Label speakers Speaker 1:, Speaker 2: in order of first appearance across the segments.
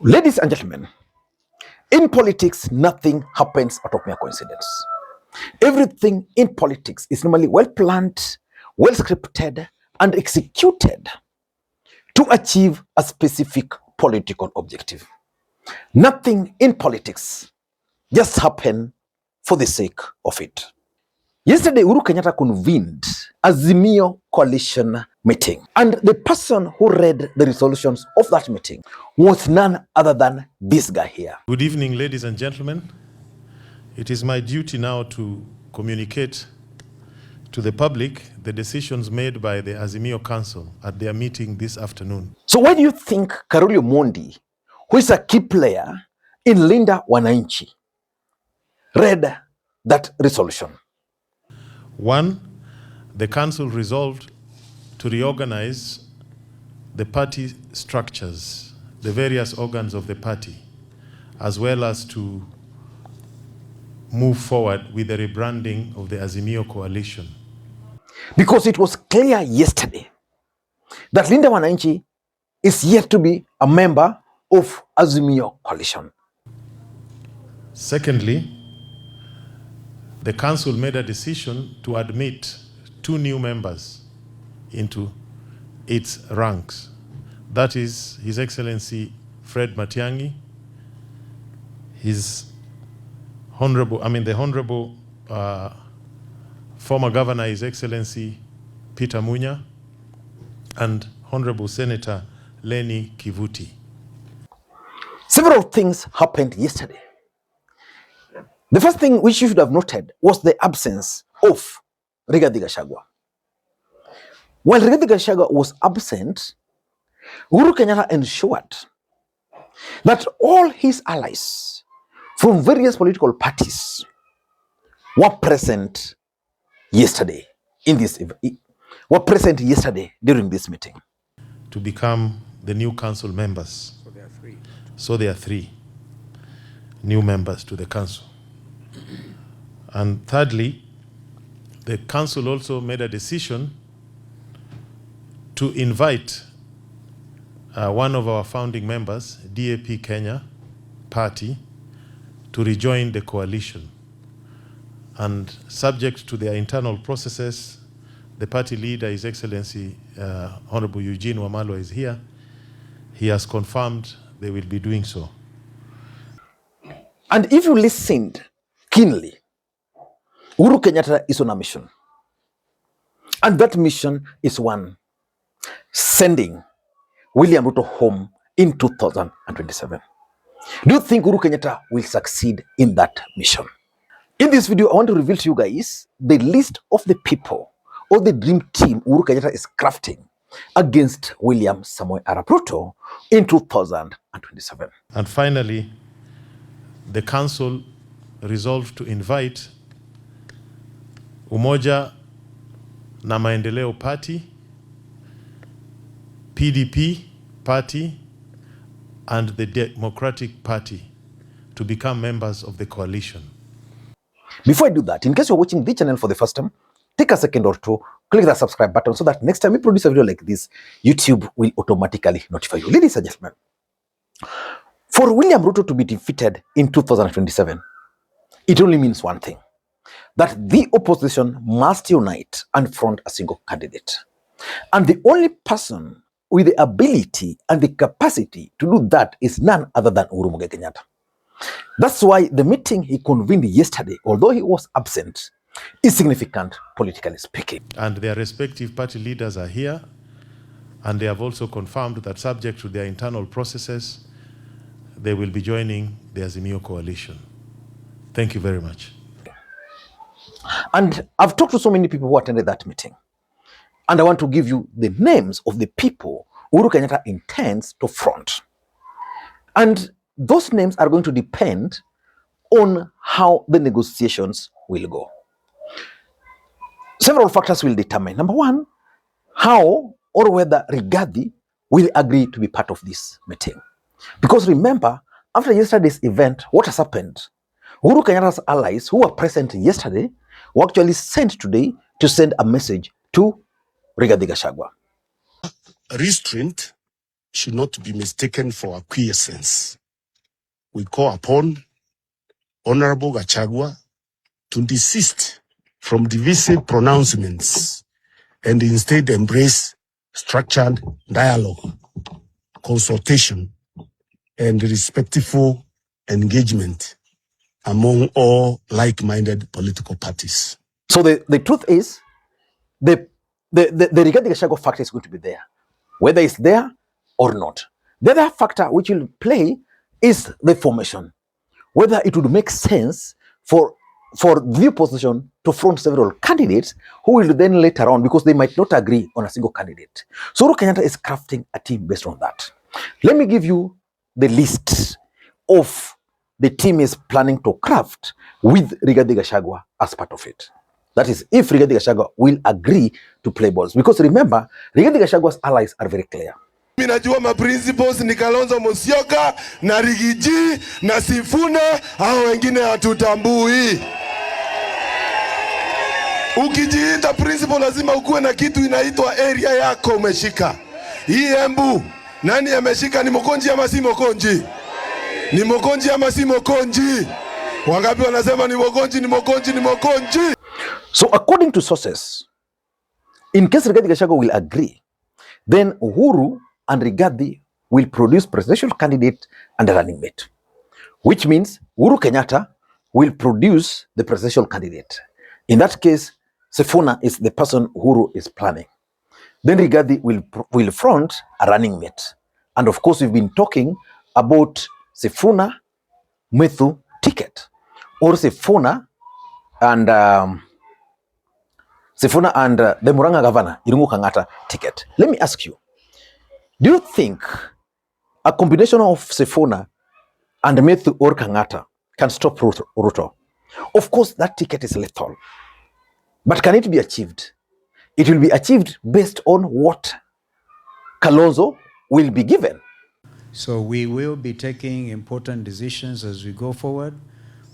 Speaker 1: Ladies and gentlemen, in politics, nothing happens out of mere coincidence. Everything in politics is normally well planned, well scripted, and executed to achieve a specific political objective. Nothing in politics just happens for the sake of it. Yesterday, Uhuru Kenyatta convened Azimio coalition meeting, and the person who read the resolutions of that meeting was none other than this guy here.
Speaker 2: Good evening, ladies and gentlemen. It is my duty now to communicate to the public the decisions made by the Azimio Council at their meeting this afternoon.
Speaker 1: So why do you think Omondi, who is a key player in Linda Wananchi, read that resolution?
Speaker 2: One, the council resolved to reorganize the party structures, the various organs of the party, as well as to move forward with the rebranding of the Azimio coalition.
Speaker 1: Because it was clear yesterday that Linda Wananchi is yet to be a member of Azimio coalition.
Speaker 2: Secondly, the council made a decision to admit 2 new members into its ranks. That is His Excellency Fred Matiangi, the Honorable former Governor, His Excellency Peter Munya, and Honorable Senator Lenny Kivuti.
Speaker 1: Several things happened yesterday. The first thing which you should have noted was the absence of Rigathi Gachagua. While Rigathi Gachagua was absent, Uhuru Kenyatta ensured that all his allies from various political parties were present yesterday during this meeting.
Speaker 2: To become the new council members. So there are three new members to the council. And thirdly, the council also made a decision to invite one of our founding members, DAP Kenya Party, to rejoin the coalition. And subject to their internal processes, the party leader, His Excellency Honorable Eugene Wamalwa, is here. He has confirmed they will be doing so.
Speaker 1: And if you listened keenly, Uhuru Kenyatta is on a mission. And that mission is one: sending William Ruto home in 2027. Do you think Uhuru Kenyatta will succeed in that mission? In this video, I want to reveal to you guys the list of the people or the dream team Uhuru Kenyatta is crafting against William Samoei Arap Ruto in 2027.
Speaker 2: And finally, the council resolved to invite Umoja na Maendeleo Party, PDP Party, and the Democratic Party to become members of the coalition.
Speaker 1: Before I do that, in case you're watching this channel for the first time, take a second or two, click that subscribe button so that next time we produce a video like this, YouTube will automatically notify you. Ladies and gentlemen, for William Ruto to be defeated in 2027, it only means one thing: that the opposition must unite and front a single candidate. And the only person with the ability and the capacity to do that is none other than Uhuru Kenyatta. That's why the meeting he convened yesterday, although he was absent, is significant politically speaking.
Speaker 2: And their respective party leaders are here, and they have also confirmed that subject to their internal processes, they will be joining the Azimio coalition. Thank you very much.
Speaker 1: And I've talked to so many people who attended that meeting, and I want to give you the names of the people Uhuru Kenyatta intends to front. And those names are going to depend on how the negotiations will go. Several factors will determine. Number one, how or whether Rigathi will agree to be part of this meeting. Because remember, after yesterday's event, what has happened? Uhuru Kenyatta's allies who were present yesterday were actually sent today to send a message to Rigathi Gachagua.
Speaker 3: Restraint should not be mistaken for acquiescence. We call upon Honorable Gachagua to desist from divisive pronouncements and instead embrace structured dialogue, consultation, and respectful engagement among all like-minded political parties.
Speaker 1: So the truth is, the Rigathi Gachagua factor is going to be there, whether it's there or not. The other factor which will play is the formation, whether it would make sense for the opposition to front several candidates who will then later on, because they might not agree on a single candidate. So Uhuru Kenyatta is crafting a team based on that. Let me give you the list of the team is planning to craft with Rigathi Gachagua as part of it. That is, if Rigathi Gachagua will agree to play balls. Because remember, Rigathi Gachagua's allies are very clear.
Speaker 4: Mimi najua ma principles ni Kalonzo Musyoka na Rigiji na Sifuna, hao wengine hatutambui. Ukijiita principal lazima ukuwe na kitu inaitwa area yako umeshika. Hii Embu, nani ameshika? Ni Mokonji ama si Mokonji? Ni Mokonji ama si Mokonji? Wangapi wanasema ni Mokonji, ni Mokonji, ni Mokonji?
Speaker 1: So according to sources, in case Rigathi Gachagua will agree, then Uhuru and Rigathi will produce presidential candidate and a running mate, which means Uhuru Kenyatta will produce the presidential candidate. In that case, Sifuna is the person Uhuru is planning. Then Rigathi will front a running mate. And of course, we've been talking about Sifuna Methu ticket, or Sifuna and the Muranga governor, Irungu Kangata ticket. Let me ask you, do you think a combination of Sifuna and Methu or Kangata can stop Ruto? Of course, that ticket is lethal. But can it be achieved? It will be achieved based on what Kalonzo will be given.
Speaker 5: So we will be taking important decisions as we go forward.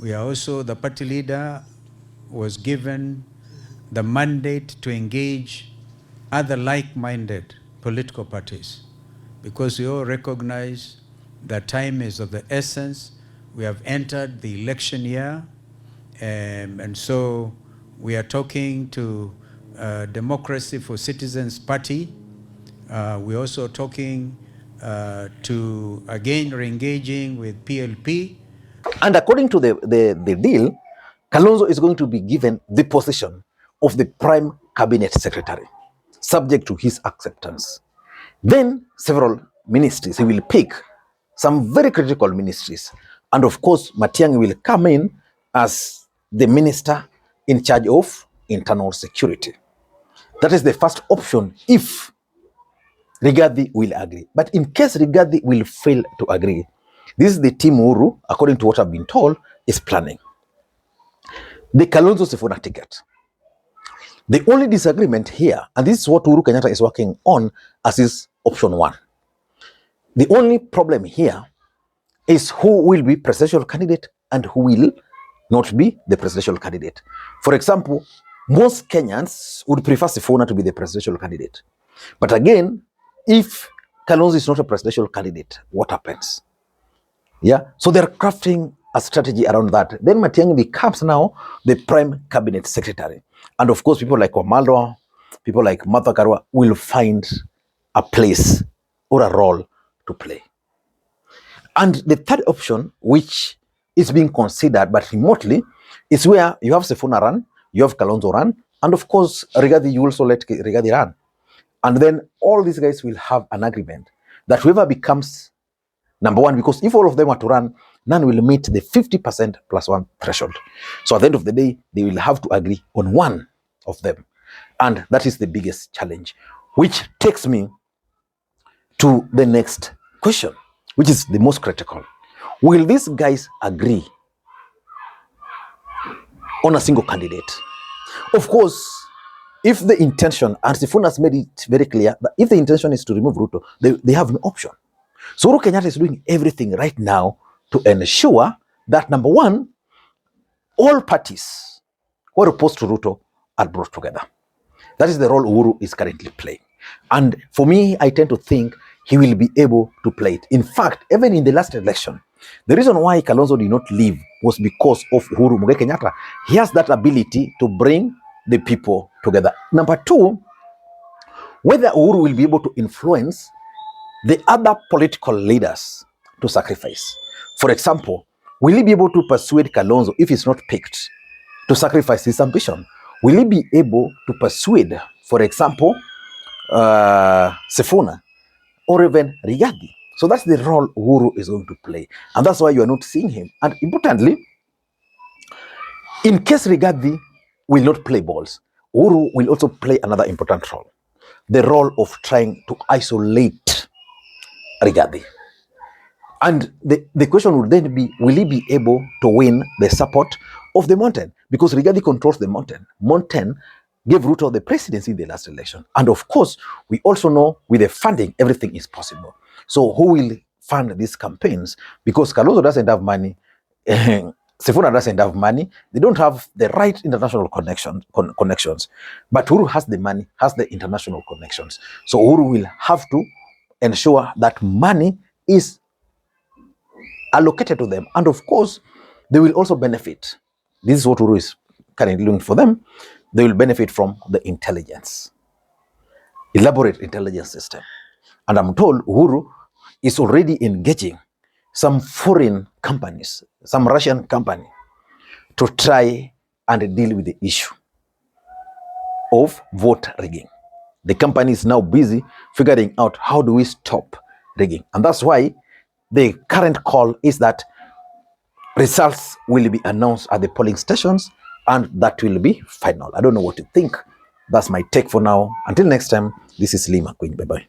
Speaker 5: We are also, the party leader was given the mandate to engage other like-minded political parties, because we all recognize that time is of the essence. We have entered the election year, and so we are talking to Democracy for Citizens Party. We're also talking to, again, re-engaging with PLP.
Speaker 1: And according to the deal, Kalonzo is going to be given the position of the Prime Cabinet Secretary, subject to his acceptance. Then several ministries, he will pick some very critical ministries. And of course, Matiangi will come in as the minister in charge of internal security. That is the first option if Rigathi will agree. But in case Rigathi will fail to agree, this is the team Uhuru, according to what I've been told, is planning. The Kalonzo Sifuna ticket. The only disagreement here, and this is what Uhuru Kenyatta is working on as his option one. The only problem here is who will be presidential candidate and who will not be the presidential candidate. For example, most Kenyans would prefer Sifuna to be the presidential candidate. But again, if Kalonzo is not a presidential candidate, what happens? Yeah, so they're crafting a strategy around that. Then Matiangi becomes now the Prime Cabinet Secretary. And of course, people like Wamalwa, people like Martha Karua will find a place or a role to play. And the third option, which is being considered but remotely, is where you have Sifuna run, you have Kalonzo run, and of course, Rigathi, you also let Rigathi run. And then all these guys will have an agreement that whoever becomes number one, because if all of them are to run, none will meet the 50% plus one threshold. So at the end of the day, they will have to agree on one of them. And that is the biggest challenge, which takes me to the next question, which is the most critical. Will these guys agree on a single candidate? Of course, if the intention, and Sifuna has made it very clear, that if the intention is to remove Ruto, they have an option. So Uhuru Kenyatta is doing everything right now to ensure that, number one, all parties who are opposed to Ruto are brought together. That is the role Uhuru is currently playing. And for me, I tend to think he will be able to play it. In fact, even in the last election, the reason why Kalonzo did not leave was because of Uhuru Muigai Kenyatta. He has that ability to bring the people together. Number two, whether Uhuru will be able to influence the other political leaders to sacrifice. For example, will he be able to persuade Kalonzo, if he's not picked, to sacrifice his ambition? Will he be able to persuade, for example, Sifuna or even Rigathi? So that's the role Uhuru is going to play. And that's why you are not seeing him. And importantly, in case Rigathi will not play balls, Uhuru will also play another important role. The role of trying to isolate Rigathi. And the question would then be, will he be able to win the support of the mountain? Because Rigathi controls the mountain. Mountain gave Ruto the presidency in the last election. And of course, we also know with the funding, everything is possible. So who will fund these campaigns? Because Kalonzo doesn't have money. Sifuna doesn't have money. They don't have the right international connections. But Uhuru has the money, has the international connections. So Uhuru will have to ensure that money is allocated to them. And of course, they will also benefit. This is what Uhuru is currently doing for them. They will benefit from the intelligence, elaborate intelligence system. And I'm told Uhuru is already engaging some foreign companies, some Russian company, to try and deal with the issue of vote rigging. The company is now busy figuring out how do we stop rigging. And that's why the current call is that results will be announced at the polling stations, and that will be final. I don't know what you think. That's my take for now. Until next time, this is Makwiny. Bye-bye.